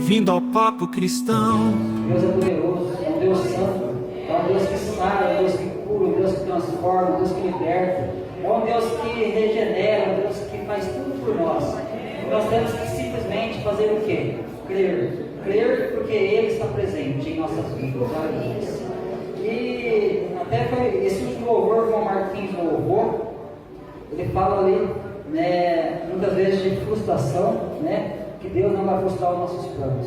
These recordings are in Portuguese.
Bem-vindo ao Papo Cristão. Deus é poderoso, é um Deus santo, é um Deus que sara, é um Deus que cura, é um Deus que transforma, é um Deus que liberta, é um Deus que regenera, é um Deus que faz tudo por nós. E nós temos que simplesmente fazer o quê? Crer. Crer porque Ele está presente em nossas vidas. E até foi esse último louvor que o Marquinhos louvou, ele fala ali, né, muitas vezes de frustração, né, que Deus não vai frustrar os nossos planos.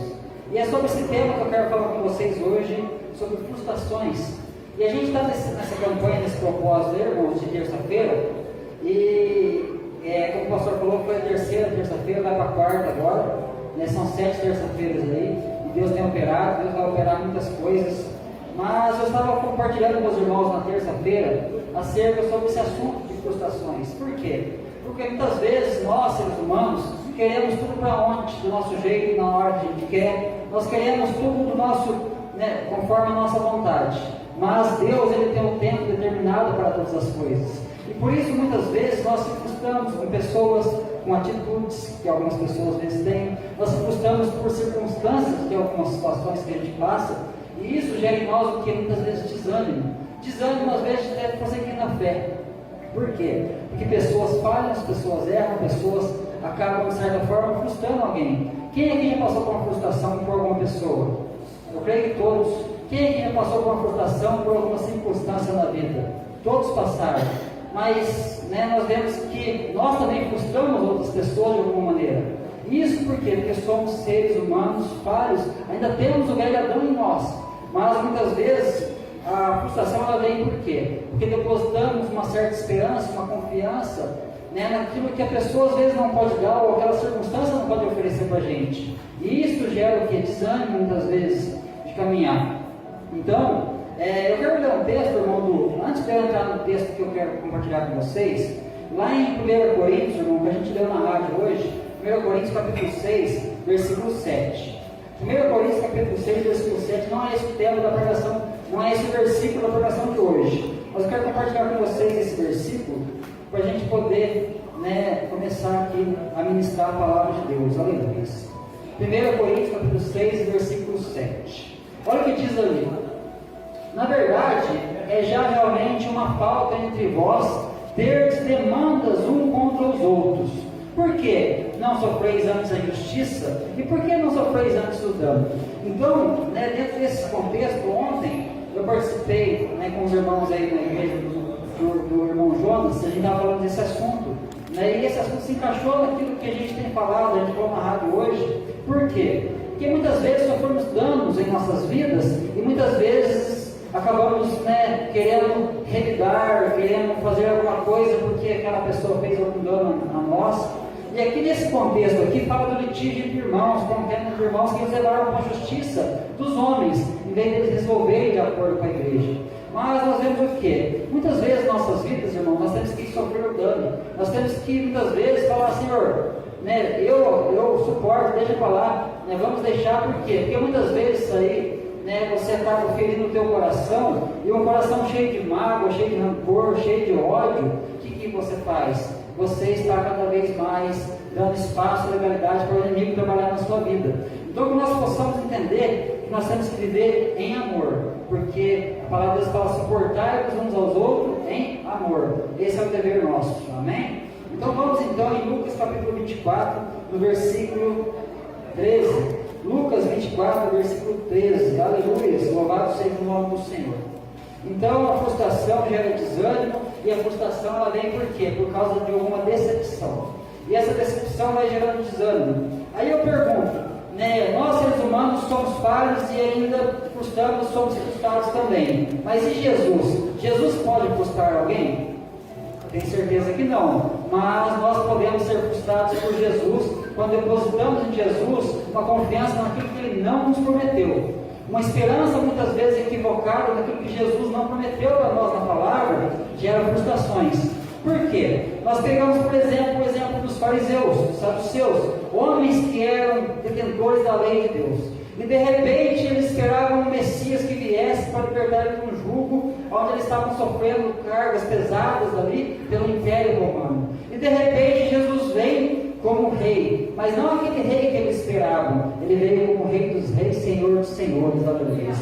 E é sobre esse tema que eu quero falar com vocês hoje, sobre frustrações. E a gente está nessa campanha, nesse propósito, irmãos, de terça-feira, e como o pastor falou, foi a terceira terça-feira, vai para a quarta agora, né, são 7 terça-feiras aí, e Deus tem operado, Deus vai operar muitas coisas. Mas eu estava compartilhando com os irmãos na terça-feira acerca sobre esse assunto de frustrações. Por quê? Porque muitas vezes nós, seres humanos, queremos tudo para ontem, do nosso jeito, na hora que a gente quer. Nós queremos tudo do nosso, né, conforme a nossa vontade. Mas Deus, Ele tem um tempo determinado para todas as coisas. E por isso, muitas vezes, nós se frustramos com pessoas, com atitudes que algumas pessoas às vezes têm. Nós se frustramos por circunstâncias, que algumas situações que a gente passa. E isso gera em nós o que muitas vezes desânimo. Desânimo, às vezes, deve prosseguir na fé. Por quê? Porque pessoas falham, as pessoas erram, pessoas acabam, de certa forma, frustrando alguém. Quem aqui já passou por uma frustração por alguma pessoa? Eu creio que todos. Quem aqui já passou por uma frustração por alguma circunstância na vida? Todos passaram. Mas, né, nós vemos que nós também frustramos outras pessoas de alguma maneira. Isso por quê? Porque somos seres humanos falhos, ainda temos o velho Adão em nós. Mas muitas vezes a frustração ela vem por quê? Porque depositamos uma certa esperança, uma confiança, né, naquilo que a pessoa às vezes não pode dar, ou aquela circunstância não pode oferecer para a gente. E isso gera o que? Desânimo muitas vezes de caminhar. Então, eu quero ler um texto, irmão, antes de eu entrar no texto que eu quero compartilhar com vocês, lá em 1 Coríntios, irmão, que a gente leu na rádio hoje, 1 Coríntios capítulo 6, versículo 7. 1 Coríntios capítulo 6, versículo 7, não é esse o tema da pregação, não é esse o versículo da pregação de hoje. Mas eu quero compartilhar com vocês esse versículo, para a gente poder, né, começar aqui a ministrar a palavra de Deus. Aleluia. 1 Coríntios capítulo 6, versículo 7. Olha o que diz ali. Na verdade, é já realmente uma falta entre vós terdes demandas um contra os outros. Por que não sofreis antes a injustiça? E por que não sofreis antes o dano? Então, né, dentro desse contexto, ontem eu participei, né, com os irmãos aí na igreja do irmão Jonas, a gente estava falando desse assunto, né, e esse assunto se encaixou naquilo que a gente tem falado, a gente falou na rádio hoje. Por quê? Porque muitas vezes sofremos danos em nossas vidas e muitas vezes acabamos, né, querendo revidar, querendo fazer alguma coisa porque aquela pessoa fez algum dano a nós. E aqui nesse contexto aqui fala do litígio de irmãos, como temos irmãos que eles levaram para a justiça dos homens, em vez de eles resolverem de acordo com a igreja. Mas nós vemos o quê? Muitas vezes em nossas vidas, irmãos, nós temos que sofrer o dano. Nós temos que muitas vezes falar, Senhor, né, eu suporto, deixa para lá, né, vamos deixar, por quê? Porque muitas vezes isso aí, né, você acaba ferindo o teu coração, e um coração cheio de mágoa, cheio de rancor, cheio de ódio. O que você faz? Você está cada vez mais dando espaço e legalidade para o inimigo trabalhar na sua vida. Então que nós possamos entender que nós temos que viver em amor, porque a palavra de Deus fala, suportar-vos uns aos outros em amor. Esse é o dever nosso, amém? Então vamos então em Lucas capítulo 24, no versículo 13. Lucas 24, versículo 13. Aleluia, louvado seja o nome do Senhor. Então a frustração gera desânimo, e a frustração ela vem por quê? Por causa de alguma decepção. E essa decepção vai gerando desânimo. Aí eu pergunto, né, nós seres humanos somos falhos e ainda frustramos, somos frustrados também. Mas e Jesus? Jesus pode frustrar alguém? Tenho certeza que não. Mas nós podemos ser frustrados por Jesus quando depositamos em Jesus uma confiança naquilo que Ele não nos prometeu. Uma esperança muitas vezes equivocada naquilo que Jesus não prometeu para nós na palavra, gera frustrações. Por quê? Nós pegamos, por exemplo, o exemplo dos fariseus, dos saduceus, homens que eram detentores da lei de Deus. E de repente eles esperavam um Messias que viesse para libertar eles de um jugo, onde eles estavam sofrendo cargas pesadas ali pelo Império Romano. E de repente Jesus vem como rei, rei, mas não aquele rei que eles esperavam. Ele veio como rei dos reis, senhor dos senhores, aleluia.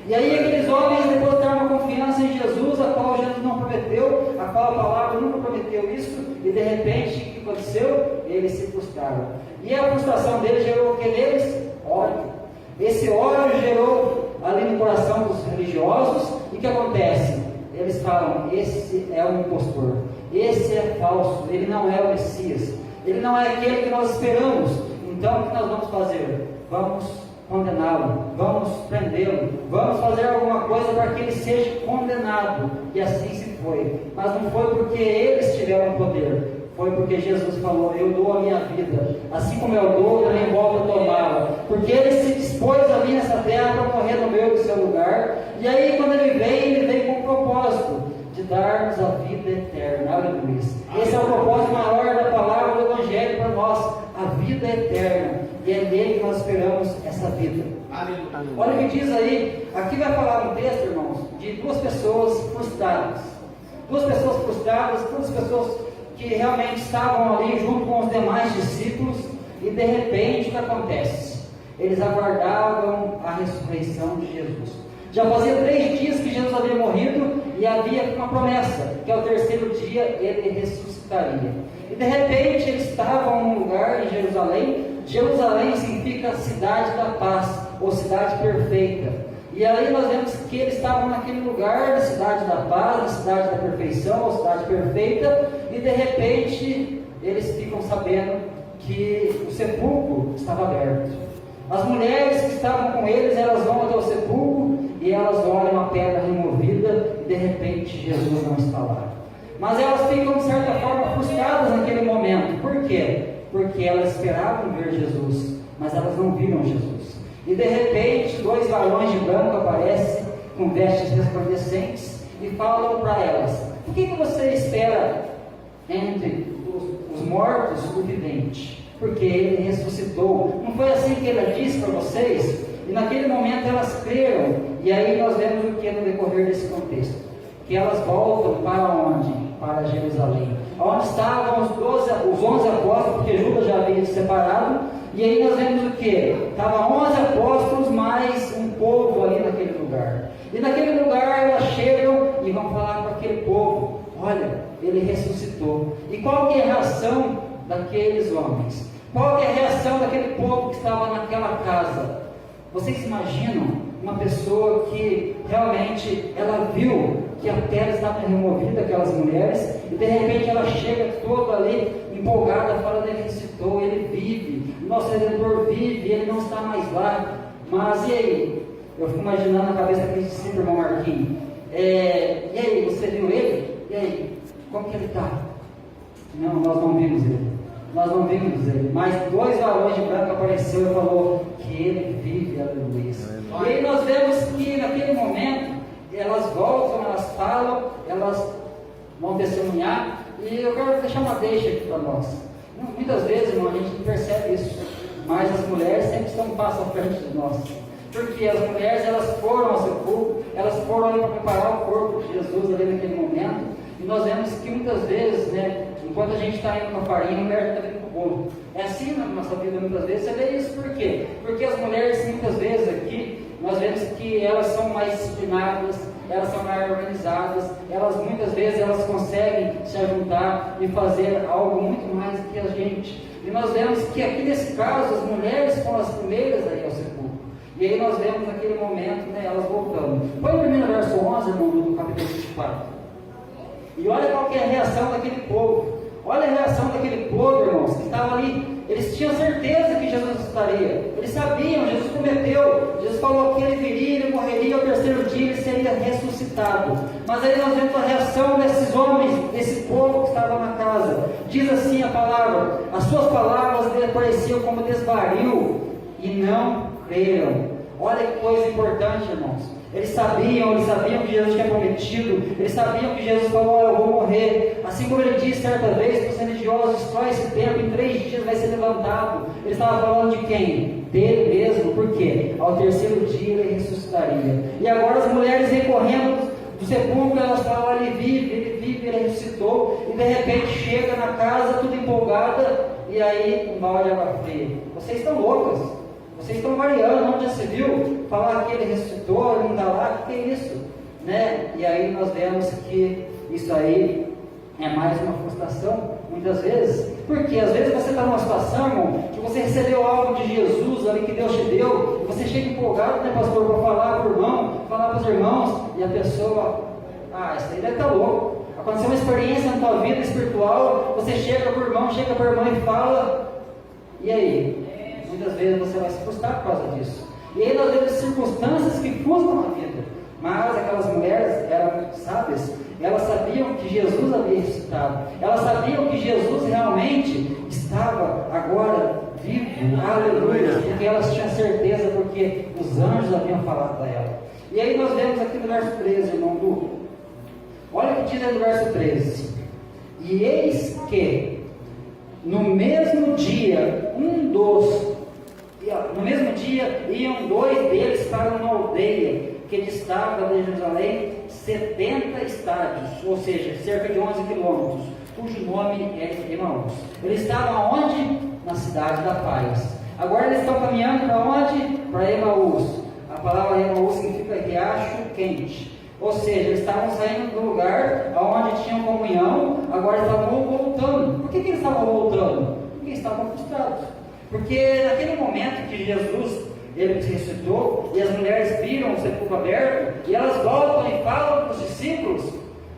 E aí aqueles homens depositaram uma confiança em Jesus, a qual Jesus não prometeu, a qual a palavra nunca prometeu isso, e de repente, o que aconteceu? Eles se frustraram. E a frustração deles gerou o que neles? Ódio. Esse ódio gerou ali no coração dos religiosos, e o que acontece? Eles falam, esse é um impostor, esse é falso, ele não é o Messias, ele não é aquele que nós esperamos. Então o que nós vamos fazer? Vamos condená-lo, vamos prendê-lo, vamos fazer alguma coisa para que ele seja condenado. E assim se foi. Mas não foi porque eles tiveram poder, foi porque Jesus falou, eu dou a minha vida, assim como eu dou, também volto a tomá-la. Porque ele se dispôs ali nessa terra para morrer no meu e no seu lugar. E aí quando ele vem com o propósito de dar-nos a vida eterna. Aleluia. Esse é o propósito maior da palavra do Evangelho para nós, a vida eterna. E é nele que nós esperamos essa vida. Aleluia. Olha o que diz aí, aqui vai falar um texto, irmãos, de duas pessoas frustradas. Duas pessoas frustradas, duas pessoas que realmente estavam ali junto com os demais discípulos, e de repente o que acontece? Eles aguardavam a ressurreição de Jesus. Já fazia 3 dias que Jesus havia morrido, e havia uma promessa, que ao terceiro dia ele ressuscitaria. E de repente eles estavam num lugar em Jerusalém. Jerusalém significa cidade da paz, ou cidade perfeita. E aí nós vemos que eles estavam naquele lugar, na cidade da paz, na cidade da perfeição, ou cidade perfeita, e de repente eles ficam sabendo que o sepulcro estava aberto. As mulheres que estavam com eles, elas vão até o sepulcro, e elas olham a pedra removida, e de repente Jesus não está lá. Mas elas ficam de certa forma frustradas naquele momento. Por quê? Porque elas esperavam ver Jesus, mas elas não viram Jesus. E de repente, 2 varões de branco aparecem com vestes resplandecentes e falam para elas: o que você espera entre os mortos o vivente? Porque ele ressuscitou. Não foi assim que ele disse para vocês? E naquele momento elas creram. E aí nós vemos o que no decorrer desse contexto? Que elas voltam para onde? Para Jerusalém. Onde estavam os 11 apóstolos, porque Judas já havia se separado. E aí nós vemos o que? Estavam 11 apóstolos, mais um povo ali naquele lugar. E naquele lugar elas chegam e vão falar para aquele povo: olha, ele ressuscitou. E qual que é a reação daqueles homens? Qual que é a reação daquele povo que estava naquela casa? Vocês imaginam uma pessoa que realmente ela viu que a pedra estava removida, aquelas mulheres, e de repente ela chega toda ali empolgada, falando: ele ressuscitou, ele vive, o nosso Redentor vive, ele não está mais lá. Mas e aí? Eu fico imaginando na cabeça daquele discípulo, irmão Marquinhos. E aí, você viu ele? E aí, como que ele está? Não, nós não vimos ele. Nós não vimos ele. Mas 2 varões de branco apareceu e falou que ele vive, aleluia. E aí nós vemos que naquele momento elas voltam, elas falam, elas vão testemunhar. E eu quero deixar uma deixa aqui para nós. Muitas vezes, irmão, a gente não percebe isso, mas as mulheres sempre estão um passo à frente de nós. Porque as mulheres, elas foram ao sepulcro, elas foram ali para preparar o corpo de Jesus ali naquele momento. E nós vemos que muitas vezes, né, enquanto a gente está indo com a farinha, a mulher está vindo com o bolo. É assim na nossa vida muitas vezes. Você vê isso por quê? Porque as mulheres muitas vezes aqui, nós vemos que elas são mais disciplinadas, elas são mais organizadas, elas muitas vezes elas conseguem se ajuntar e fazer algo muito mais do que a gente. E nós vemos que aqui nesse caso, as mulheres foram as primeiras aí ao sepulcro. E aí nós vemos naquele momento, né, elas voltando. Põe o primeiro verso 11, irmão, do capítulo 24. E olha qual que é a reação daquele povo. Olha a reação daquele povo, irmãos, que estava ali. Eles tinham certeza que Jesus estaria. Eles sabiam, Jesus prometeu. Jesus falou que ele viria, ele morreria, ao terceiro dia ele seria ressuscitado. Mas aí nós vemos a reação desses homens, desse povo que estava na casa. Diz assim a palavra: as suas palavras lhe pareciam como desvario, e não creram. Olha que coisa importante, irmãos. Eles sabiam que Jesus tinha prometido, eles sabiam que Jesus falou: eu vou morrer. Assim como ele disse certa vez para os religiosos: só esse tempo, em 3 dias vai ser levantado. Ele estava falando de quem? Dele mesmo. Por quê? Ao terceiro dia ele ressuscitaria. E agora as mulheres vêm correndo do sepulcro, elas falam, ele vive, ele ressuscitou, e de repente chega na casa, tudo empolgada, e aí um balde de água fria. Vocês estão loucas, vocês estão variando, onde já se viu falar que ele ressuscitou, ele não está lá, o que é isso? Né? E aí nós vemos que isso aí é mais uma frustração, muitas vezes, porque às vezes você está numa situação, irmão, que você recebeu algo de Jesus ali que Deus te deu, e você chega empolgado, né, pastor, para falar para o irmão, falar para os irmãos, e a pessoa, isso aí deve estar louco. Aconteceu uma experiência na tua vida espiritual, você chega para o irmão, chega para a irmã e fala, e aí? Muitas vezes você vai se frustrar por causa disso. E aí nós vemos circunstâncias que frustram a vida, mas aquelas mulheres eram sábias. Elas sabiam que Jesus havia ressuscitado. Elas sabiam que Jesus realmente estava agora vivo. Aleluia. Porque elas tinham certeza, porque os anjos haviam falado para ela. E aí nós vemos aqui no verso 13, irmão Du. Olha o que diz aí no verso 13. E eis que no mesmo dia iam dois deles para uma aldeia que distava de Jerusalém 70 estádios, ou seja, cerca de 11 quilômetros, cujo nome é Emaús. Eles estavam aonde? Na cidade da paz. Agora eles estão caminhando para onde? Para Emaús. A palavra Emaús significa riacho quente. Ou seja, eles estavam saindo do lugar onde tinham comunhão, agora estavam voltando. Por que eles estavam voltando? Porque estavam frustrados. Porque naquele momento que Jesus ele ressuscitou, e as mulheres viram o sepulcro aberto, e elas voltam e falam para os discípulos,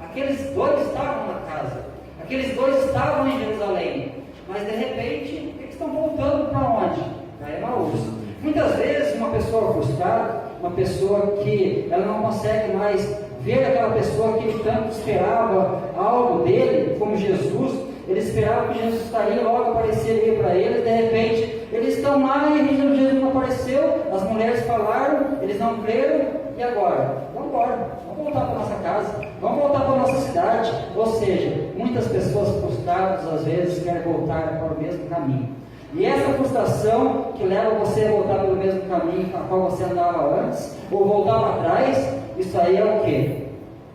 aqueles dois estavam na casa, aqueles dois estavam em Jerusalém, mas de repente, eles estão voltando para onde? Para Emaús. Muitas vezes uma pessoa frustrada, uma pessoa que ela não consegue mais ver aquela pessoa que ele tanto esperava algo dele, como Jesus. Eles esperavam que Jesus estaria logo, apareceria para eles, de repente eles estão lá e Jesus não apareceu, as mulheres falaram, eles não creram, e agora? Vamos embora, vamos voltar para a nossa casa, vamos voltar para a nossa cidade. Ou seja, muitas pessoas frustradas às vezes querem voltar para o mesmo caminho. E essa frustração que leva você a voltar pelo mesmo caminho a qual você andava antes, ou voltar para trás, isso aí é o que?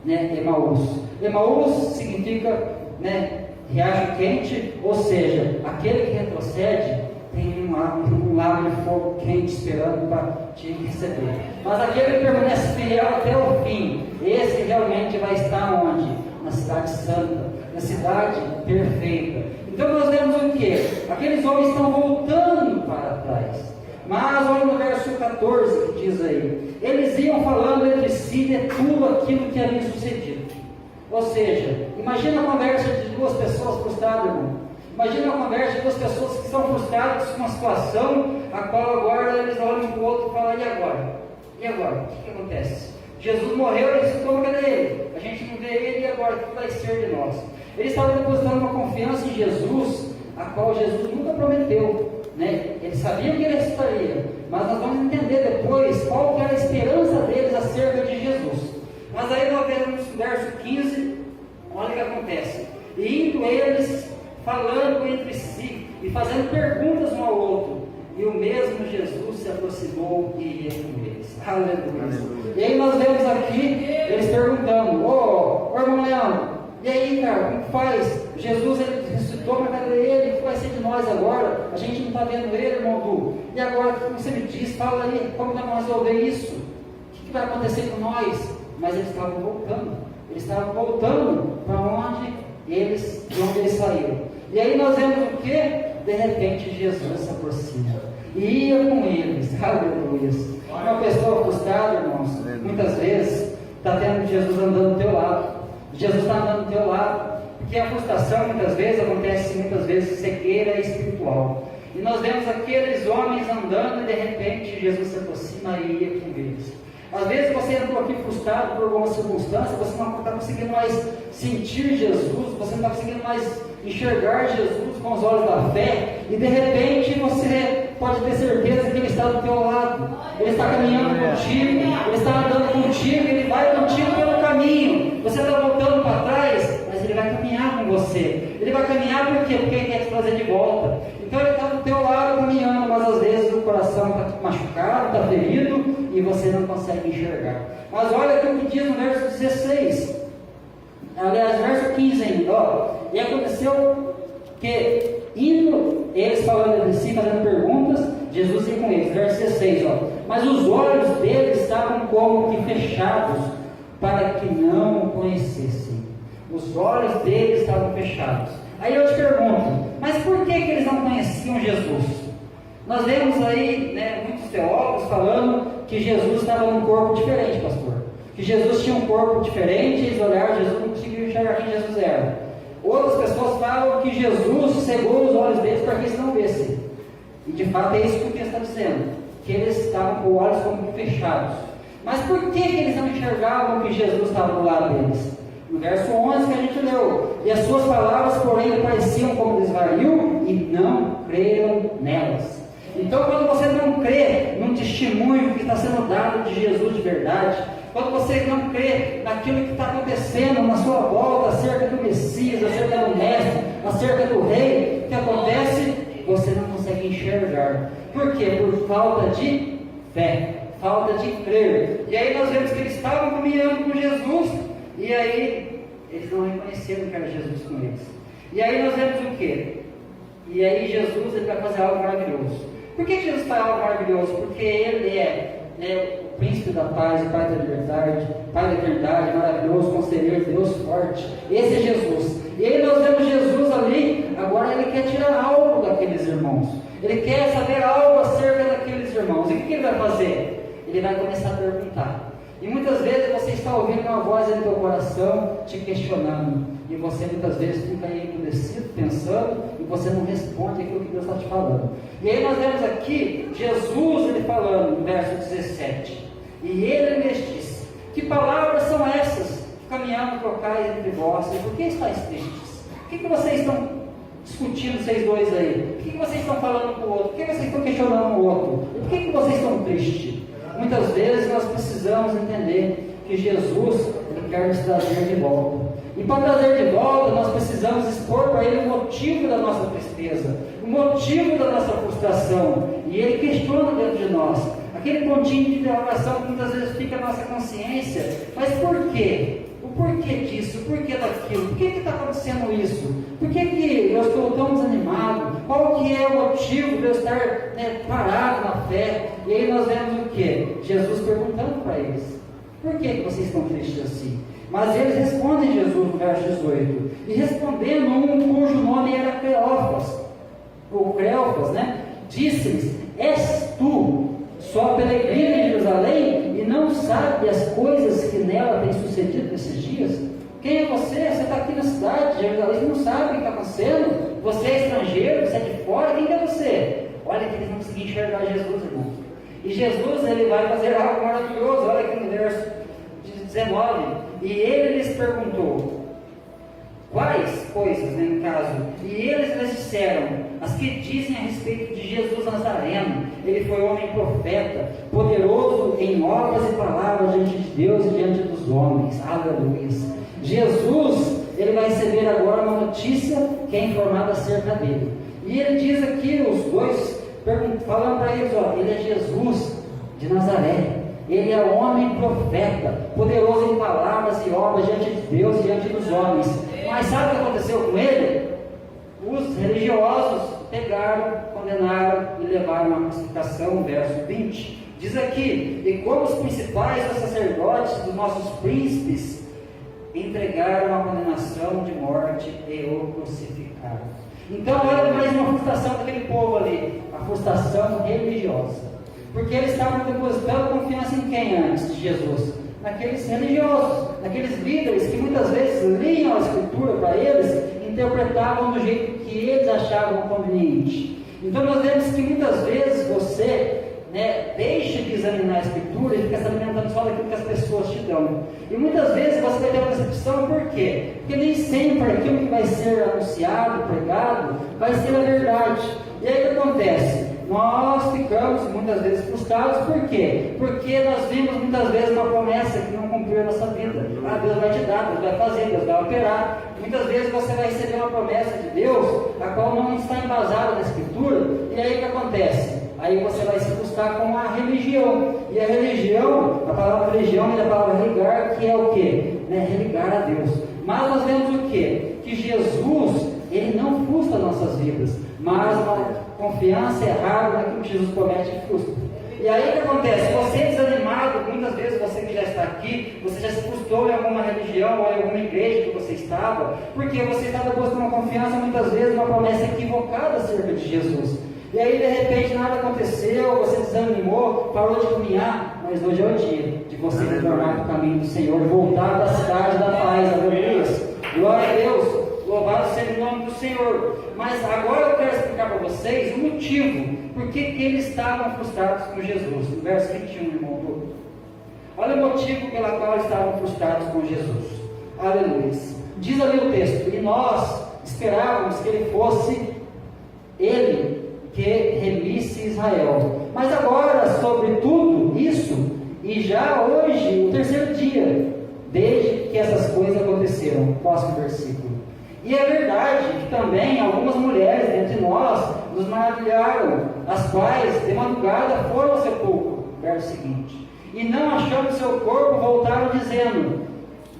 Né? Emaús. Emaús significa, riacho quente, ou seja, aquele que retrocede tem um lago de fogo quente esperando para te receber. Mas aquele que permanece fiel até o fim, esse realmente vai estar onde? Na cidade santa, na cidade perfeita. Então nós vemos o que? Aqueles homens estão voltando para trás. Mas olha no verso 14 que diz aí, eles iam falando entre si de tudo aquilo que havia sucedido. Ou seja, imagina a conversa de duas pessoas frustradas, irmão. Imagina a conversa de duas pessoas que estão frustradas com uma situação, a qual agora eles olham um para o outro e falam, e agora? E agora? O que acontece? Jesus morreu, ele ressuscitou, cadê ele? A gente não vê ele, e agora? O que vai ser de nós? Eles estavam depositando uma confiança em Jesus, a qual Jesus nunca prometeu. Eles sabiam que ele ressuscitaria, mas nós vamos entender depois qual que era a esperança deles acerca de Jesus. Mas aí nós vemos no verso 15, olha o que acontece. E indo eles falando entre si e fazendo perguntas um ao outro, e o mesmo Jesus se aproximou e ia com eles. Aleluia. E aí nós vemos aqui eles perguntando, ô irmão Leandro, e aí, cara, como faz? Jesus ele ressuscitou, mas cadê ele? O que vai ser de nós agora? A gente não está vendo ele, irmão Du. E agora, como você me diz, fala aí, como nós vamos resolver isso? O que vai acontecer com nós? Mas eles estavam voltando. Eles estavam voltando para onde de onde eles saíram. E aí nós vemos o que? De repente Jesus se aproxima. E ia com eles. Aleluia. Uma pessoa frustrada, irmãos, muitas vezes está tendo Jesus andando do teu lado. Jesus está andando do teu lado, porque a frustração muitas vezes acontece, muitas vezes cegueira espiritual. E nós vemos aqueles homens andando e de repente Jesus se aproxima e ia com eles. Às vezes você entrou aqui frustrado por alguma circunstância, você não está conseguindo mais sentir Jesus, você não está conseguindo mais enxergar Jesus com os olhos da fé, e de repente você pode ter certeza que Ele está do teu lado, Ele está caminhando contigo, Ele está andando contigo, Ele vai contigo pelo caminho. Você está voltando para trás, mas Ele vai caminhar com você. Ele vai caminhar por quê? Porque Ele quer te trazer de volta. Então Ele está do teu lado caminhando, mas às vezes o coração está machucado, está ferido e você não consegue enxergar. Mas olha o que diz no verso 16, aliás, verso 15 ainda, ó. E aconteceu que, indo eles falando entre si, fazendo perguntas, Jesus ia com eles, verso 16, ó. Mas os olhos deles estavam como que fechados, para que não o conhecessem. Os olhos deles estavam fechados. Aí eu te pergunto, mas por que eles não conheciam Jesus? Nós vemos aí, né, muitos teólogos falando que Jesus estava num corpo diferente, pastor. Que Jesus tinha um corpo diferente, eles olharam Jesus, não conseguiam enxergar quem Jesus era. Outras pessoas falam que Jesus cegou os olhos deles para que eles não vissem. E de fato é isso que o texto está dizendo, que eles estavam com os olhos como fechados. Mas por que eles não enxergavam que Jesus estava do lado deles? No verso 11 que a gente leu, e as suas palavras, porém, pareciam como desvario, e não creram nelas. Então, quando você não crê num testemunho que está sendo dado de Jesus de verdade, quando você não crê naquilo que está acontecendo na sua volta, acerca do Messias, acerca do Mestre, acerca do Rei, o que acontece? Você não consegue enxergar. Por quê? Por falta de fé, falta de crer. E aí nós vemos que eles estavam caminhando com Jesus, e aí eles não reconheceram que era Jesus com eles. E aí nós vemos o quê? E aí Jesus ele vai fazer algo maravilhoso. Por que Jesus faz algo maravilhoso? Porque Ele é o príncipe da paz, o Pai da liberdade, Pai da eternidade, maravilhoso, conselheiro, Deus forte. Esse é Jesus. E aí nós vemos Jesus ali, agora Ele quer tirar algo daqueles irmãos. Ele quer saber algo acerca daqueles irmãos. E o que Ele vai fazer? Ele vai começar a perguntar. E muitas vezes você está ouvindo uma voz no teu coração te questionando. E você muitas vezes fica aí endurecido, pensando, e você não responde aquilo que Deus está te falando. E aí nós vemos aqui Jesus ele falando no verso 17. E ele lhes disse: que palavras são essas? Caminhando trocais entre vós, e por que estáis tristes? O que vocês estão discutindo, vocês dois aí? O que vocês estão falando com o outro? Por que vocês estão questionando o outro? E por que vocês estão tristes? Muitas vezes nós precisamos entender que Jesus ele quer nos trazer de volta. E para trazer de volta, nós precisamos expor para Ele o motivo da nossa tristeza, o motivo da nossa frustração. E Ele questiona dentro de nós, aquele pontinho de interrogação que muitas vezes fica na nossa consciência. Mas por quê? O porquê disso? O porquê daquilo? Por que está acontecendo isso? Por que eu estou tão desanimado? Qual que é o motivo de eu estar parado na fé? E aí nós vemos o quê? Jesus perguntando para eles: por que vocês estão tristes assim? Mas eles respondem Jesus no verso 18. E respondendo um cujo nome era Cleófas, ou Cleófas, disse-lhes: és tu só peregrino em Jerusalém e não sabe as coisas que nela têm sucedido nesses dias? Quem é você? Você está aqui na cidade de Jerusalém, você não sabe o que está acontecendo? Você é estrangeiro, você é de fora, quem é você? Olha que eles não conseguiam enxergar Jesus, irmão. E Jesus ele vai fazer algo maravilhoso. Olha aqui no verso 19. E ele lhes perguntou: quais coisas, no caso? E eles lhes disseram: as que dizem a respeito de Jesus Nazareno. Ele foi homem profeta, poderoso em obras e palavras diante de Deus e diante dos homens. Aleluia. Jesus, ele vai receber agora uma notícia que é informada acerca dele. E ele diz aqui, os dois, falando para eles: ele é Jesus de Nazaré. Ele é homem profeta, poderoso em palavras e obras diante de Deus e diante dos homens. Mas sabe o que aconteceu com ele? Os religiosos pegaram, condenaram e levaram à crucificação, verso 20. Diz aqui: e como os principais dos sacerdotes, dos nossos príncipes, entregaram a condenação de morte e o crucificaram. Então olha mais uma frustração daquele povo ali, a frustração religiosa. Porque eles estavam depositando confiança em quem antes de Jesus? Naqueles religiosos, naqueles líderes que muitas vezes liam a Escritura para eles e interpretavam do jeito que eles achavam conveniente. Então nós vemos que muitas vezes você deixa de examinar a Escritura e fica se alimentando só daquilo que as pessoas te dão. E muitas vezes você vai ter uma decepção, por quê? Porque nem sempre aquilo que vai ser anunciado, pregado, vai ser a verdade. E aí o que acontece? Nós ficamos muitas vezes frustrados, por quê? Porque nós vimos muitas vezes uma promessa que não cumpriu a nossa vida. Deus vai te dar, Deus vai fazer, Deus vai operar. Muitas vezes você vai receber uma promessa de Deus, a qual não está embasada na Escritura, e aí o que acontece? Aí você vai se frustrar com a religião, religião. E a religião, a palavra religião é a palavra religar, que é o quê? Religar a Deus. Mas nós vemos o quê? Que Jesus, Ele não frustra nossas vidas, mas uma confiança errada naquilo que Jesus promete que frustra. E aí o que acontece? Você é desanimado, muitas vezes você que já está aqui, você já se frustrou em alguma religião ou em alguma igreja que você estava, porque você estava buscando uma confiança, muitas vezes uma promessa equivocada acerca de Jesus. E aí de repente nada aconteceu, você desanimou, parou de caminhar, mas hoje é o dia de você retornar para o caminho do Senhor, voltar para a cidade da paz, aleluia. Glória a Deus. Louvado seja o nome do Senhor. Mas agora eu quero explicar para vocês o motivo por que eles estavam frustrados com Jesus. No verso 21, irmão. Olha o motivo pelo qual eles estavam frustrados com Jesus. Aleluia. Diz ali o texto: e nós esperávamos que ele fosse ele que remisse Israel. Mas agora, sobre tudo isso, e já hoje, o terceiro dia, desde que essas coisas aconteceram. Próximo versículo. E é verdade que também algumas mulheres entre nós nos maravilharam, as quais de madrugada foram ao sepulcro. Verso seguinte. E não achando seu corpo, voltaram dizendo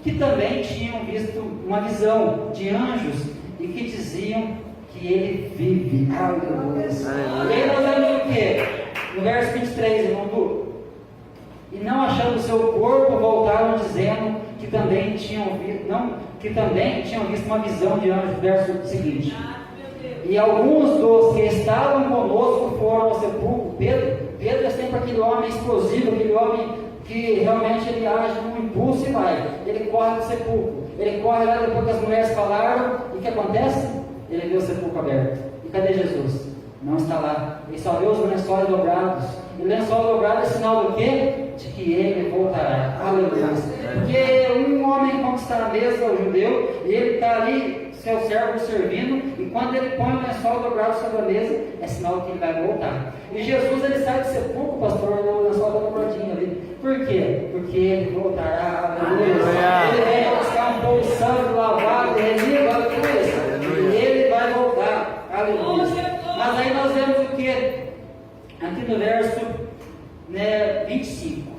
que também tinham visto uma visão de anjos e que diziam que ele vive. Aleluia. E aí nós vemos o que? No verso 23, irmão Du. E não achando seu corpo, voltaram dizendo que também tinham visto uma visão de anjos. Verso seguinte. E alguns dos que estavam conosco foram ao sepulcro. Pedro é sempre aquele homem explosivo, aquele homem que realmente ele age num impulso e vai. Ele corre para o sepulcro. Ele corre lá depois que as mulheres falaram. E o que acontece? Ele vê o sepulcro aberto. E cadê Jesus? Não está lá. Ele só vê os lençóis dobrados. E o lençol dobrado é sinal do quê? De que ele voltará. Aleluia. Porque um homem conquista a mesa, o judeu, e ele está ali, seu servo servindo, e quando ele põe o lençol dobrado sobre a mesa, é sinal que ele vai voltar. E Jesus, ele sai do sepulcro, pastor, o lençol está dobradinho ali. Por quê? Porque ele voltará. Aleluia. Ele vem buscar um povo santo, lavado, remido, aleluia. E ele vai voltar. Aleluia. Mas aí nós vemos o que? Aqui no verso 25.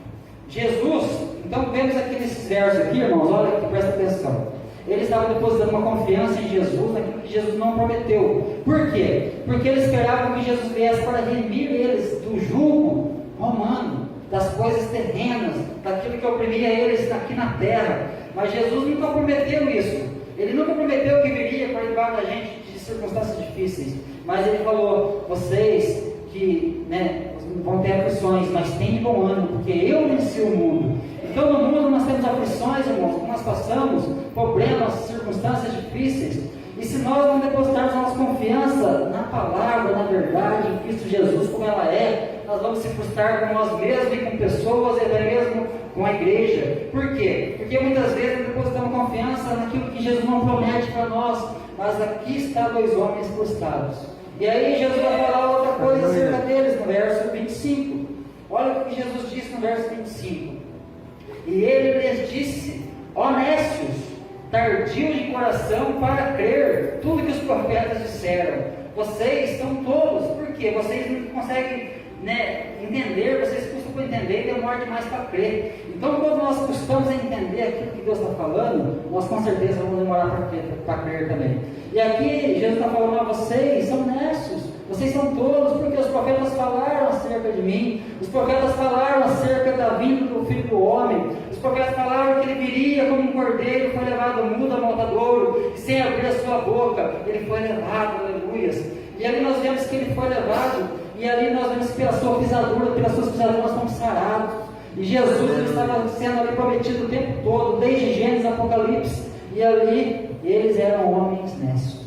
Jesus, então vemos aqui nesses versos aqui, irmãos, olha aqui, presta atenção. Eles estavam depositando uma confiança em Jesus, naquilo que Jesus não prometeu. Por quê? Porque eles esperavam que Jesus viesse para remir eles do jugo romano, das coisas terrenas, daquilo que oprimia eles aqui na terra. Mas Jesus nunca prometeu isso. Ele nunca prometeu que viria para livrar a gente de circunstâncias difíceis. Mas ele falou: vocês que vão ter aflições, mas tenham bom ânimo, porque eu venci o mundo. Então no mundo nós temos aflições, irmãos, que nós passamos, problemas, circunstâncias difíceis. E se nós não depositarmos nossa confiança na palavra, na verdade, em Cristo Jesus, como ela é, nós vamos se frustrar com nós mesmos e com pessoas, e até mesmo com a igreja. Por quê? Porque muitas vezes nós depositamos confiança naquilo que Jesus não promete para nós. Mas aqui está dois homens frustrados. E aí Jesus vai falar outra coisa acerca deles no verso 25. Olha o que Jesus disse no verso 25. E ele lhes disse: honestos, tardios de coração para crer tudo que os profetas disseram. Vocês são tolos. Por quê? Vocês não conseguem entender, vocês custam entender e demoram demais para crer. Então quando nós custamos entender aquilo que Deus está falando, nós com certeza vamos demorar para crer também. E aqui Jesus está falando: vocês são honestos, vocês são tolos, porque os profetas falaram acerca de mim, os profetas falaram acerca da vinda do Filho do Homem, os profetas falaram que ele viria como um cordeiro, foi levado mudo a maltadouro, e sem abrir a sua boca, ele foi levado, aleluias. E ali nós vemos que ele foi levado, e ali nós vemos que pelas suas pisaduras nós fomos sarados. E Jesus ele estava sendo ali prometido o tempo todo, desde Gênesis, Apocalipse, e ali eles eram homens nessos.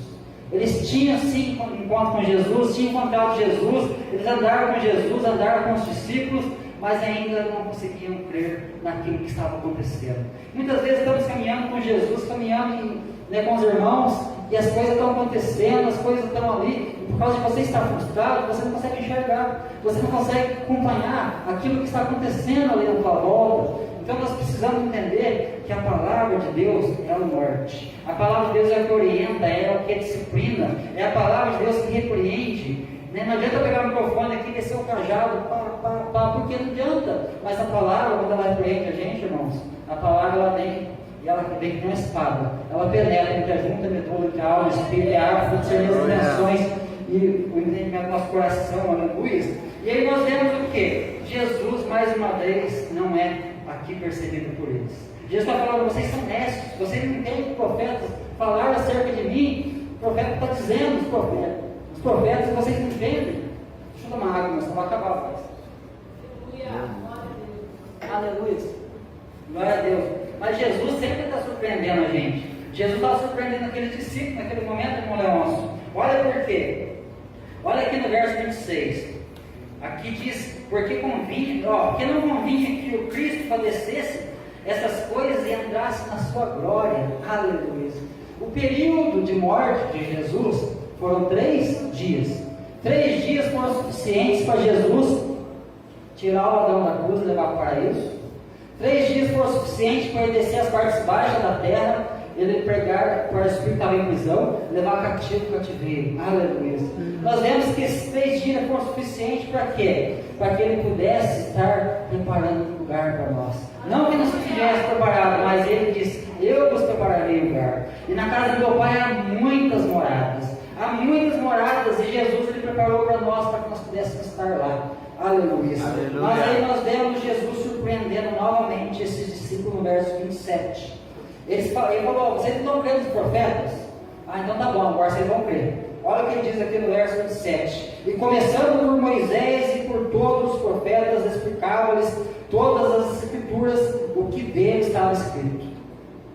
Eles tinham sim encontro com Jesus, tinham encontrado Jesus, eles andaram com Jesus, andaram com os discípulos, mas ainda não conseguiam crer naquilo que estava acontecendo. Muitas vezes estamos caminhando com Jesus, caminhando com os irmãos, e as coisas estão acontecendo, as coisas estão ali, e por causa de você estar frustrado, você não consegue enxergar, você não consegue acompanhar aquilo que está acontecendo ali na tua volta. Então nós precisamos entender que a palavra de Deus é o norte. A palavra de Deus é o que orienta, é o que disciplina, é a palavra de Deus que repreende. Não adianta pegar o microfone aqui enriquecer o cajado, porque não adianta. Mas a palavra, quando ela repreende a gente, irmãos, a palavra ela vem que nem uma espada. Ela penetra entre a junta, medula, entre a alma, espírito e a árvore, discernir as intenções e o entendimento do nosso coração, aleluia. E aí nós vemos o que? Jesus, mais uma vez, não é aqui percebido por eles. Jesus está falando, vocês são necios, vocês não entendem que profetas falaram acerca de mim. O profeta está dizendo, os profetas, vocês não entendem. Deixa eu tomar água, mas vai acabar, rapaz. Aleluia. Glória a Deus. Mas Jesus sempre está surpreendendo a gente. Jesus estava surpreendendo aqueles discípulos naquele momento, irmão Leôncio. Olha por quê. Olha aqui no verso 26. Aqui diz, porque não convinha que o Cristo padecesse essas coisas e entrasse na sua glória. Aleluia. O período de morte de Jesus foram 3 dias. 3 dias foram suficientes para Jesus tirar o ladrão da cruz e levar para o paraíso. 3 dias foram suficientes para ele descer as partes baixas da terra, ele pregar para o espírito que estava em prisão, levar cativo para o cativeiro. Aleluia. Nós vemos que esses 3 dias foram suficientes para quê? Para que ele pudesse estar preparando um lugar para nós. Não que não se tivesse preparado, mas ele disse, eu vos prepararei um lugar. E na casa do meu pai há muitas moradas. Há muitas moradas e Jesus ele preparou para nós, para que nós pudéssemos estar lá. Aleluia. Mas aí nós vemos Jesus surpreendendo novamente esses discípulos no verso 27. Ele falou, vocês não estão crendo nos profetas? Então tá bom, agora vocês vão crer. Olha o que ele diz aqui no verso 27. E começando por Moisés e por todos os profetas, explicava-lhes todas as escrituras, o que dele estava escrito.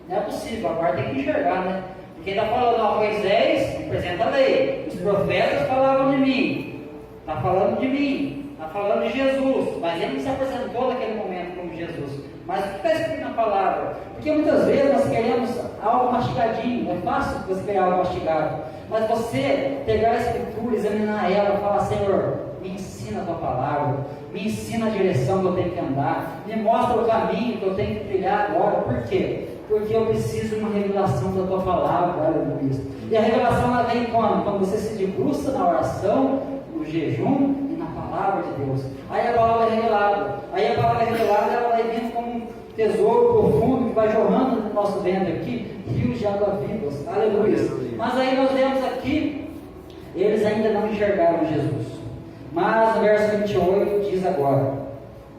Não é possível, agora tem que enxergar, né? Porque ele está falando, Moisés representa a lei, os profetas falavam de mim, está falando de mim, está falando de Jesus, mas ele não se apresentou naquele momento como Jesus. Mas o que está escrito na palavra? Porque muitas vezes nós queremos algo mastigadinho, é fácil você pegar algo mastigado, mas você pegar a escritura, examinar ela e falar, Senhor, me ensina a tua palavra, me ensina a direção que eu tenho que andar, me mostra o caminho que eu tenho que trilhar agora. Por quê? Porque eu preciso de uma revelação da tua palavra, aleluia. E a revelação ela vem quando? Quando você se debruça na oração, no jejum e na palavra de Deus. Aí a palavra é revelada. Aí a palavra revelada ela vai vindo como um tesouro profundo que vai jorrando no nosso ventre aqui, rios de água vivas, aleluia. Mas aí nós vemos aqui, eles ainda não enxergaram Jesus. Mas no verso 28 diz agora,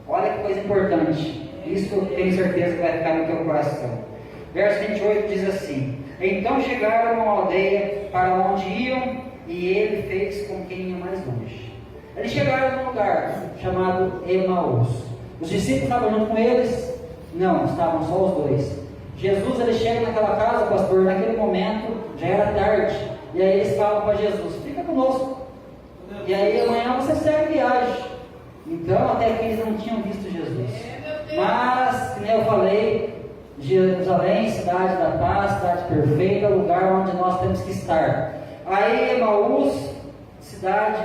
olha que coisa importante, isso que eu tenho certeza que vai ficar no teu coração. Verso 28 diz assim, então chegaram a uma aldeia para onde iam, e ele fez com quem ia mais longe. Eles chegaram num lugar chamado Emaús. Os discípulos estavam junto com eles? Não, estavam só os dois. Jesus ele chega naquela casa, pastor, naquele momento já era tarde, e aí eles falam para Jesus, fica conosco, e aí amanhã você segue viagem. Então até aqui eles não tinham visto Jesus, mas, como eu falei, Jerusalém, cidade da paz, cidade perfeita, lugar onde nós temos que estar. Aí Emaús, cidade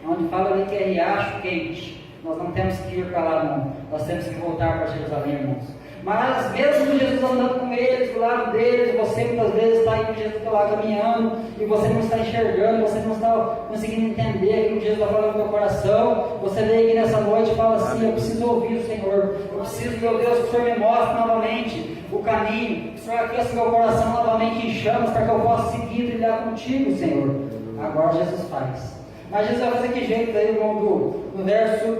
onde fala ali que é riacho quente, nós não temos que ir para lá não, nós temos que voltar para Jerusalém, irmãos. Mas mesmo Jesus andando com eles, do lado deles, você muitas vezes está aí com Jesus lá caminhando, e você não está enxergando, você não está conseguindo entender aquilo que Jesus está falando no teu coração. Você vem aqui nessa noite e fala assim, eu preciso ouvir o Senhor, eu preciso, meu Deus, que o Senhor me mostre novamente o caminho, que o Senhor aqueça meu coração novamente em chamas, para que eu possa seguir e trilhar contigo, Senhor. Agora Jesus faz. Mas Jesus vai fazer que jeito aí, irmão, no verso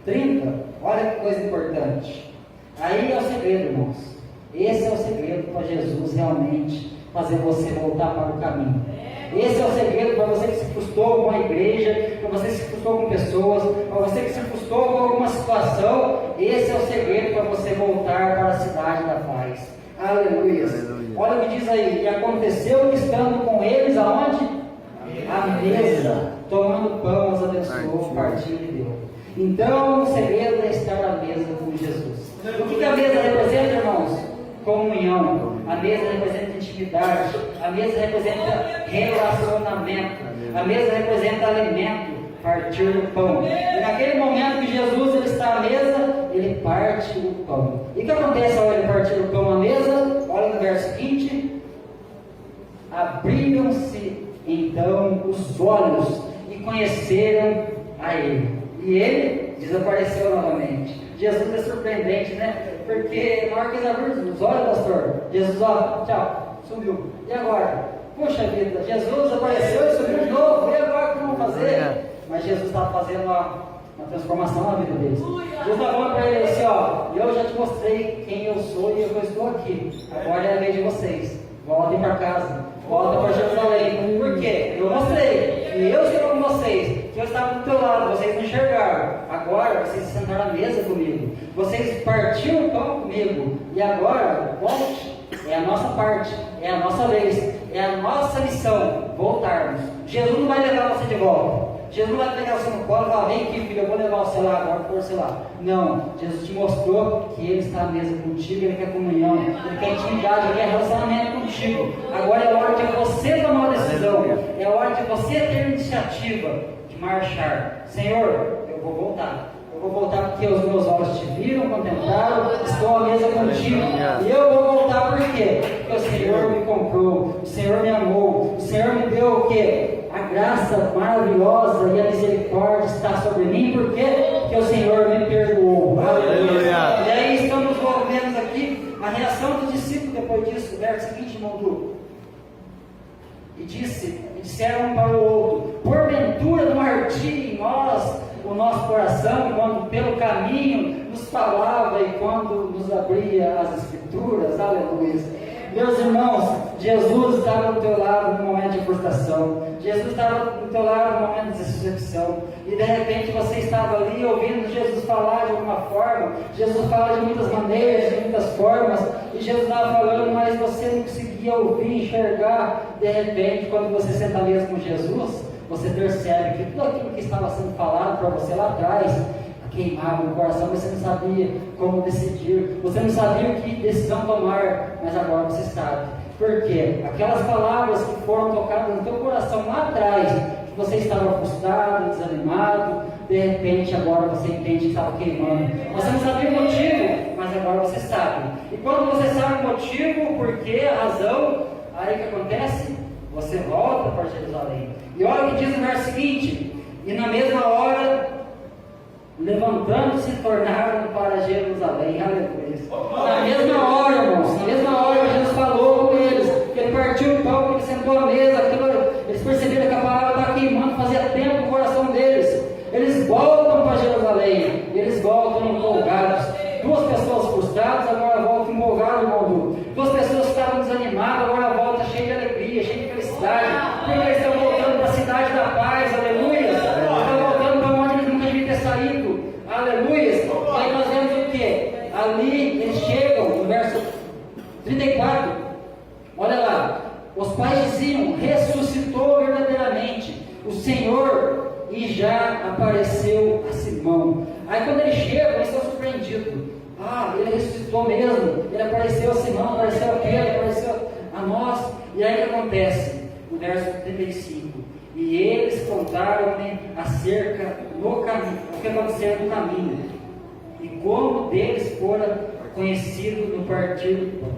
30, olha que coisa importante. Aí é o segredo, irmãos. Esse é o segredo para Jesus realmente fazer você voltar para o caminho. Esse é o segredo para você que se frustrou com a igreja, para você que se frustrou com pessoas, para você que se frustrou com alguma situação. Esse é o segredo para você voltar para a cidade da paz. Aleluia. Olha o que diz aí. E aconteceu que estando com eles aonde? À mesa, tomando pão, os abençoou, partiu e deu. Então o segredo é estar à mesa com Jesus. O que a mesa representa, irmãos? Comunhão. A mesa representa intimidade. A mesa representa relacionamento. A mesa representa alimento. Partir o pão. E naquele momento que Jesus ele está à mesa, ele parte o pão. E o que acontece ao ele partir o pão à mesa? Olha no verso 20. Abriram-se então os olhos e conheceram a a ele. E ele desapareceu novamente. Jesus é surpreendente, né? Porque na hora que eles abriram os olhos, pastor, Jesus, ó, tchau, sumiu. E agora? Puxa vida, Jesus apareceu e sumiu de novo. E agora o que vamos fazer? Mas Jesus estava fazendo uma transformação na vida deles. Jesus estava falando para eles assim, ó, eu já te mostrei quem eu sou e eu estou aqui. Agora é a vez de vocês. Voltem para casa, voltem para Jerusalém. Por quê? Eu mostrei que eu estou com vocês, que eu estava do teu lado, vocês não enxergaram. Agora vocês se sentaram à mesa comigo. Vocês partiram o pão comigo. E agora, volte. É a nossa parte, é a nossa vez, é a nossa missão voltarmos. Jesus não vai levar você de volta. Jesus não vai pegar você no colo e falar, vem aqui filho, eu vou levar você lá agora, por você lá. Não, Jesus te mostrou que Ele está à mesa contigo, Ele quer comunhão, Ele quer intimidade, Ele quer relacionamento contigo. Agora é a hora de você tomar uma decisão, é a hora de você ter a iniciativa de marchar. Senhor, eu vou voltar. Eu vou voltar porque os meus olhos te viram, contemplaram, estou à mesa contigo. E eu vou voltar por quê? Porque o Senhor me comprou, o Senhor me amou, o Senhor me deu o quê? A graça maravilhosa e a misericórdia está sobre mim, por quê? Porque o Senhor me perdoou. Aleluia. E aí estamos vendo aqui a reação dos discípulos depois disso, o verso seguinte, irmão Du. E disseram um para o outro, porventura não ardia em nós o nosso coração, quando pelo caminho nos falava e quando nos abria as Escrituras, aleluia. Meus irmãos, Jesus estava do teu lado no momento de frustração, Jesus estava do teu lado no momento de decepção, e de repente você estava ali ouvindo Jesus falar de alguma forma, Jesus fala de muitas maneiras, de muitas formas, e Jesus estava falando, mas você não conseguia ouvir, enxergar. De repente, quando você senta mesmo com Jesus, você percebe que tudo aquilo que estava sendo falado para você lá atrás queimava no coração, você não sabia como decidir, você não sabia que decisão tomar, mas agora você sabe. Por quê? Aquelas palavras que foram tocadas no teu coração lá atrás, que você estava frustrado, desanimado, de repente agora você entende que estava queimando. Você não sabia o motivo, mas agora você sabe. E quando você sabe o motivo, o porquê, a razão, aí o que acontece? Você volta para Jerusalém. E olha o que diz no verso seguinte: e na mesma hora, levantando-se, tornaram para Jerusalém. Aleluia. Na mesma hora, irmãos, na mesma hora que Jesus falou com eles, que Ele partiu o pão, que Ele sentou à mesa, eles perceberam que a palavra estava queimando, fazia tempo no coração deles. Eles voltam para Jerusalém, eles voltam empolgados. Duas pessoas frustradas, agora voltam empolgadas, irmão. Duas pessoas que estavam desanimadas, agora voltam cheias de alegria, cheias de felicidade, porque eles estão voltando para a cidade da paz, aleluia. Estão voltando para onde eles nunca deviam ter saído, aleluia. E aí nós vemos o que? Ali eles chegam, no verso 34, olha lá, os pais diziam, ressuscitou verdadeiramente o Senhor e já apareceu a Simão. Aí quando eles chegam, eles estão surpreendidos. Ah, ele ressuscitou mesmo, ele apareceu a Simão, apareceu a Pedro, apareceu a nós. E aí o que acontece? No verso 35, e eles contaram-me acerca do caminho, o que aconteceu no caminho, e como deles fora conhecido no partir do pão.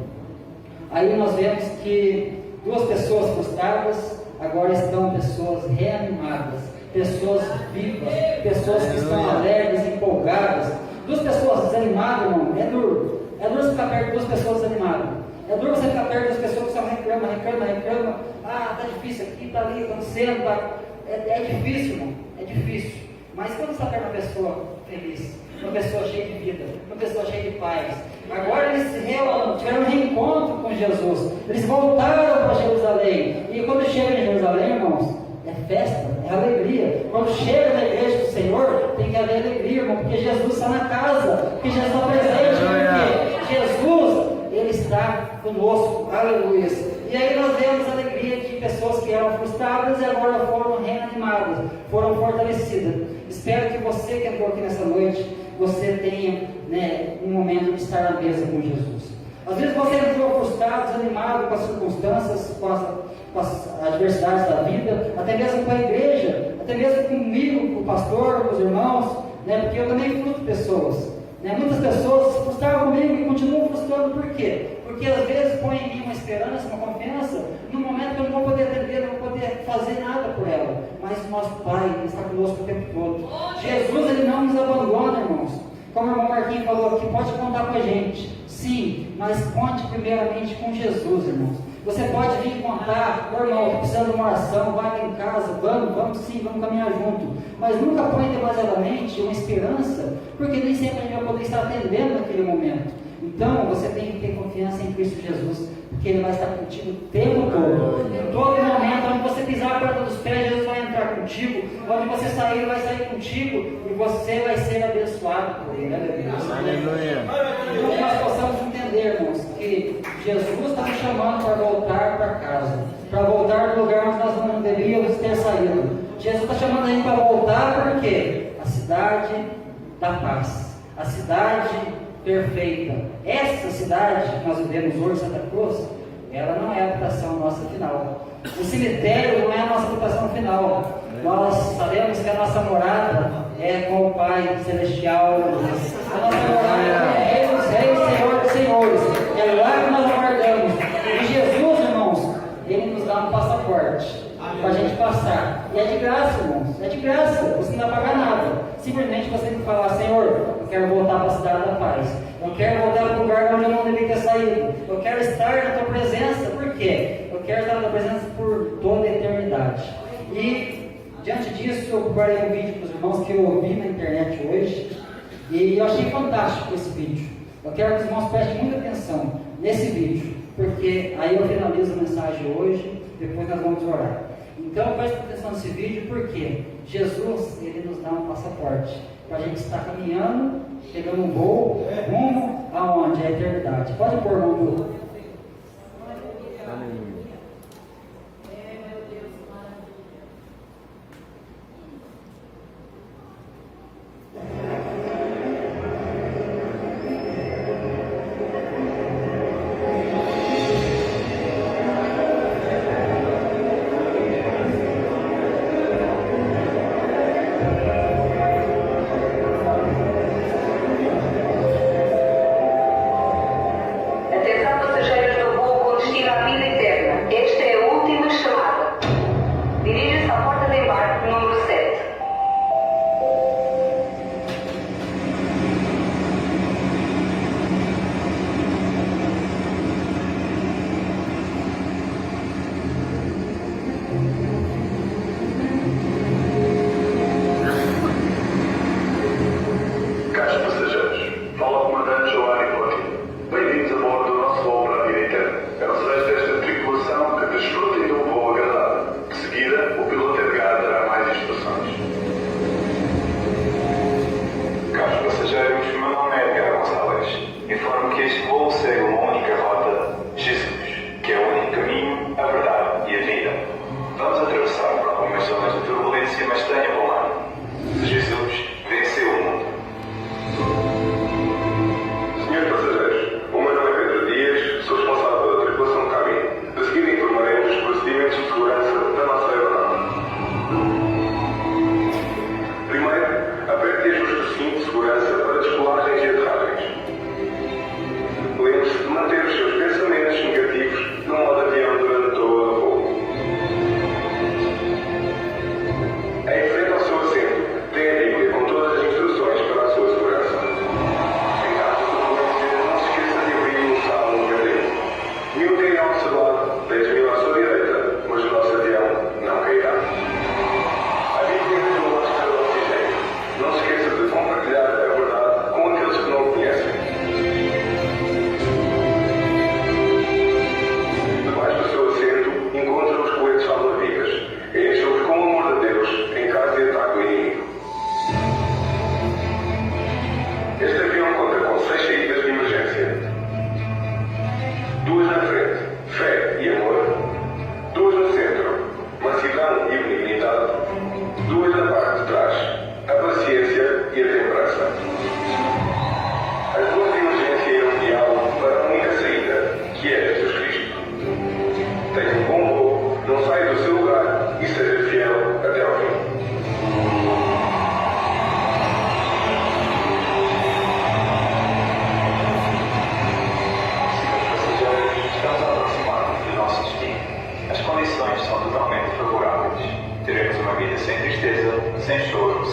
Aí nós vemos que duas pessoas frustradas agora estão pessoas reanimadas, pessoas vivas, pessoas que estão alegres, empolgadas. Duas pessoas desanimadas, irmão, é duro. É duro você ficar perto de duas pessoas desanimadas. É duro você ficar perto das pessoas que só reclamam. Ah, tá difícil aqui, tá ali, acontecendo, tá. É difícil, irmão, é difícil. Mas quando você está perto de uma pessoa feliz, uma pessoa cheia de vida, uma pessoa cheia de paz, agora eles tiveram um reencontro com Jesus, eles voltaram para Jerusalém. E quando chegam em Jerusalém, irmãos, é festa, é alegria. Quando chega na igreja do Senhor, tem que haver alegria, irmão, porque Jesus está na casa, porque Jesus está presente, porque Jesus, Ele está conosco, aleluia. E aí nós vemos a alegria de pessoas que eram frustradas e agora foram reanimadas, foram fortalecidas. Espero que você que entrou aqui nessa noite, você tenha, um momento de estar na mesa com Jesus. Às vezes você entrou frustrado, desanimado com as circunstâncias, com as adversidades da vida, até mesmo com a igreja, até mesmo comigo, com o pastor, com os irmãos, porque eu também frustro pessoas. Muitas pessoas se frustraram comigo e continuam frustrando, por quê? Porque às vezes põe em mim uma esperança, uma confiança, no momento que eu não vou poder atender, não vou poder fazer nada por ela. Mas o nosso Pai Ele está conosco o tempo todo. Jesus Ele não nos abandona, irmãos. Como o irmão Marquinhos falou aqui, pode contar com a gente. Sim, mas conte primeiramente com Jesus, irmãos. Você pode vir contar, irmão, estou precisando de uma oração, vai aqui em casa, vamos sim, vamos caminhar junto. Mas nunca põe demasiadamente uma esperança, porque nem sempre a gente vai poder estar atendendo naquele momento. Então, você tem que ter confiança em Cristo Jesus, porque Ele vai estar contigo o tempo todo. Em todo momento, onde você pisar a porta dos pés, Jesus vai entrar contigo. Onde você sair, Ele vai sair contigo. E você vai ser abençoado por Ele. Aleluia. Então, que nós possamos entender, irmãos, que Jesus está nos chamando para voltar para casa, para voltar do lugar onde nós não deveríamos ter saído. Jesus está chamando a gente para voltar, por quê? A cidade da paz, a cidade perfeita. Essa cidade que nós vivemos hoje, Santa Cruz, ela não é a habitação nossa final. O cemitério não é a nossa habitação final. Nós sabemos que a nossa morada é com o Pai Celestial. A nossa morada é Rei dos Reis, Senhor dos Senhores. É lá que nós aguardamos. E Jesus, irmãos, Ele nos dá um passaporte para a gente passar. E é de graça, irmãos. É de graça. Você não vai pagar nada. Simplesmente você tem que falar: Senhor, eu quero voltar para a cidade da paz. Eu quero voltar para o lugar onde eu não devia ter saído. Eu quero estar na tua presença. Por quê? Eu quero estar na tua presença por toda a eternidade. E diante disso, eu preparei um vídeo para os irmãos que eu ouvi na internet hoje. E eu achei fantástico esse vídeo. Eu quero que os irmãos prestem muita atenção nesse vídeo, porque aí eu finalizo a mensagem hoje. Depois nós vamos orar. Então preste atenção nesse vídeo, porque Jesus, Ele nos dá um passaporte para a gente estar caminhando, pegando um voo rumo aonde? A eternidade. Pode pôr, irmão Bruno. Atenção,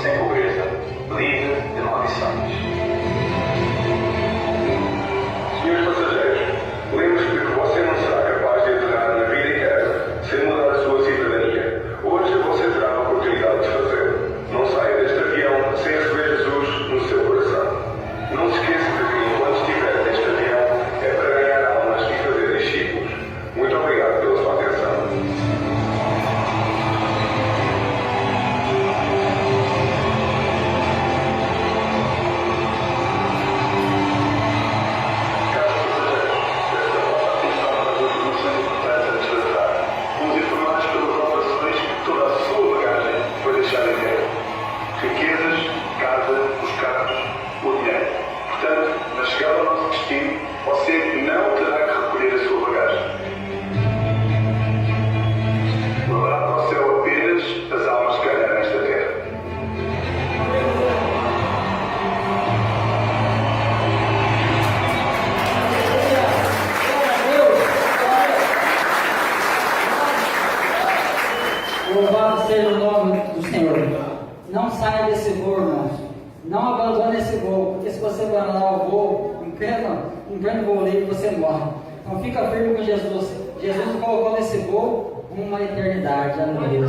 sem pobreza, livre de maldições. Senhores passageiros, lembre-se de que você não será capaz de entrar na vida eterna sem mudar a sua cidadania. Hoje você terá a oportunidade de fazê-lo. Não saia deste avião sem receber Jesus no seu coração. Não se esqueça de que enquanto estiver neste avião é para ganhar almas e fazer discípulos. Muito obrigado pela sua atenção. Riquezas, casa, os carros, o dinheiro. Portanto, na chegada ao nosso destino, você não terá que recolher a sua bagagem. Levará para o céu apenas as almas que ganhar nesta terra. Louvado seja o nome do Senhor. Não saia desse voo, irmãos. Não abandone esse voo, porque se você abandonar o voo, em pleno voo livre, você morre. Então fica firme com Jesus. Jesus colocou nesse voo uma eternidade. Aleluia.